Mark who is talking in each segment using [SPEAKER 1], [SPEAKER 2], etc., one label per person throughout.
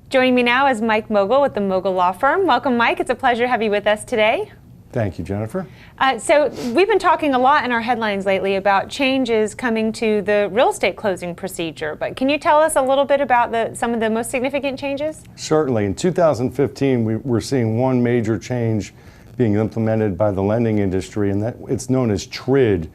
[SPEAKER 1] Joining me now is Mike Mogil with the Mogil Law Firm. Welcome, Mike. It's a pleasure to have you with us today.
[SPEAKER 2] Thank you, Jennifer.
[SPEAKER 1] So we've been talking a lot in our headlines lately about changes coming to the real estate closing procedure, but can you tell us a little bit about some of the most significant changes?
[SPEAKER 2] Certainly. In 2015, we're seeing one major change being implemented by the lending industry, and that it's known as TRID.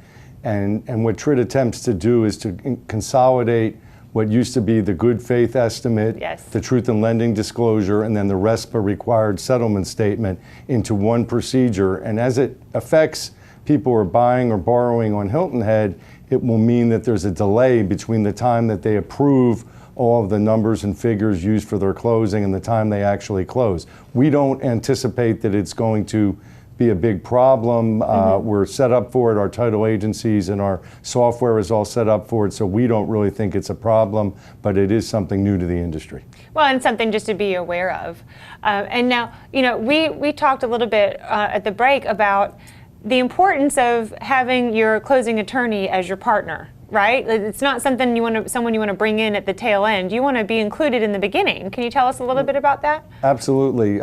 [SPEAKER 2] And what TRID attempts to do is to consolidate what used to be the good faith estimate,
[SPEAKER 1] yes,
[SPEAKER 2] the truth in lending disclosure, and then the RESPA required settlement statement into one procedure. And as it affects people who are buying or borrowing on Hilton Head, it will mean that there's a delay between the time that they approve all of the numbers and figures used for their closing and the time they actually close. We don't anticipate that it's going to be a big problem. We're set up for it. Our title agencies and our software is all set up for it, so we don't really think it's a problem, but it is something new to the industry.
[SPEAKER 1] Well, and something just to be aware of. And now, you know, we talked a little bit at the break about the importance of having your closing attorney as your partner, right? It's not something someone you want to bring in at the tail end. You want to be included in the beginning. Can you tell us a little bit about that?
[SPEAKER 2] Absolutely.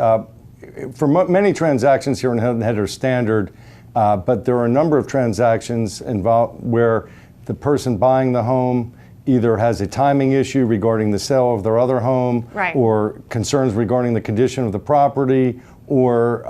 [SPEAKER 2] For many transactions here in Hilton Head are standard, but there are a number of transactions involved where the person buying the home either has a timing issue regarding the sale of their other home,
[SPEAKER 1] right,
[SPEAKER 2] or concerns regarding the condition of the property, or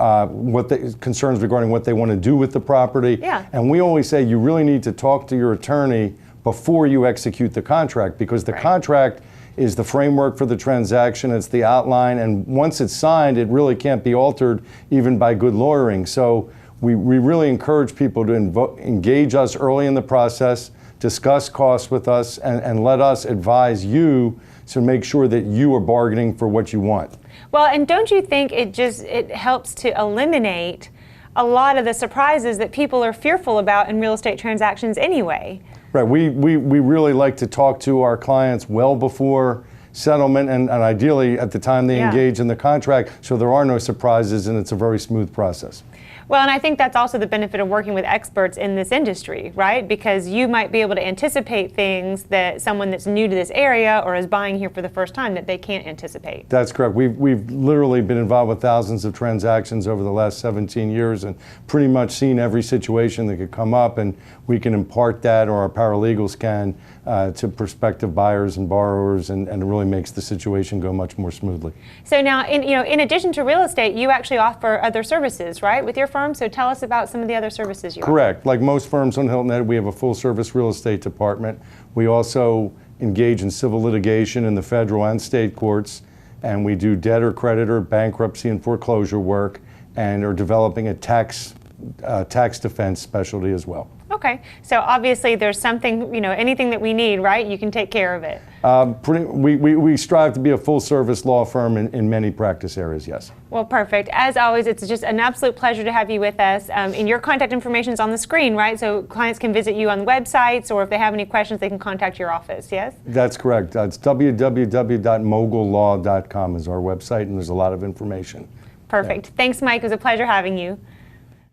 [SPEAKER 2] concerns regarding what they want to do with the property.
[SPEAKER 1] Yeah.
[SPEAKER 2] And we always say you really need to talk to your attorney before you execute the contract, because the contract is the framework for the transaction, it's the outline, and once it's signed, it really can't be altered even by good lawyering. So we really encourage people to engage us early in the process, discuss costs with us, and let us advise you to make sure that you are bargaining for what you want.
[SPEAKER 1] Well, and don't you think it helps to eliminate a lot of the surprises that people are fearful about in real estate transactions anyway?
[SPEAKER 2] Right. We really like to talk to our clients well before settlement and ideally at the time they engage in the contract, so there are no surprises and it's a very smooth process.
[SPEAKER 1] Well, and I think that's also the benefit of working with experts in this industry, right? Because you might be able to anticipate things that someone that's new to this area or is buying here for the first time that they can't anticipate.
[SPEAKER 2] That's correct. We've literally been involved with thousands of transactions over the last 17 years and pretty much seen every situation that could come up, and we can impart that, or our paralegals can, to prospective buyers and borrowers, and it really makes the situation go much more smoothly.
[SPEAKER 1] So now, in addition to real estate, you actually offer other services, right, with your firm? So tell us about some of the other services you offer.
[SPEAKER 2] Correct. Like most firms on Hilton Head, we have a full-service real estate department. We also engage in civil litigation in the federal and state courts, and we do debtor, creditor, bankruptcy, and foreclosure work, and are developing a tax defense specialty as well.
[SPEAKER 1] Okay, so obviously there's something, anything that we need, right? You can take care of it.
[SPEAKER 2] We strive to be a full-service law firm in many practice areas, yes.
[SPEAKER 1] Well, perfect. As always, it's just an absolute pleasure to have you with us. And your contact information is on the screen, right? So clients can visit you on websites, or if they have any questions, they can contact your office, yes?
[SPEAKER 2] That's correct. It's www.mogillaw.com is our website, and there's a lot of information.
[SPEAKER 1] Perfect. Yeah. Thanks, Mike. It was a pleasure having you.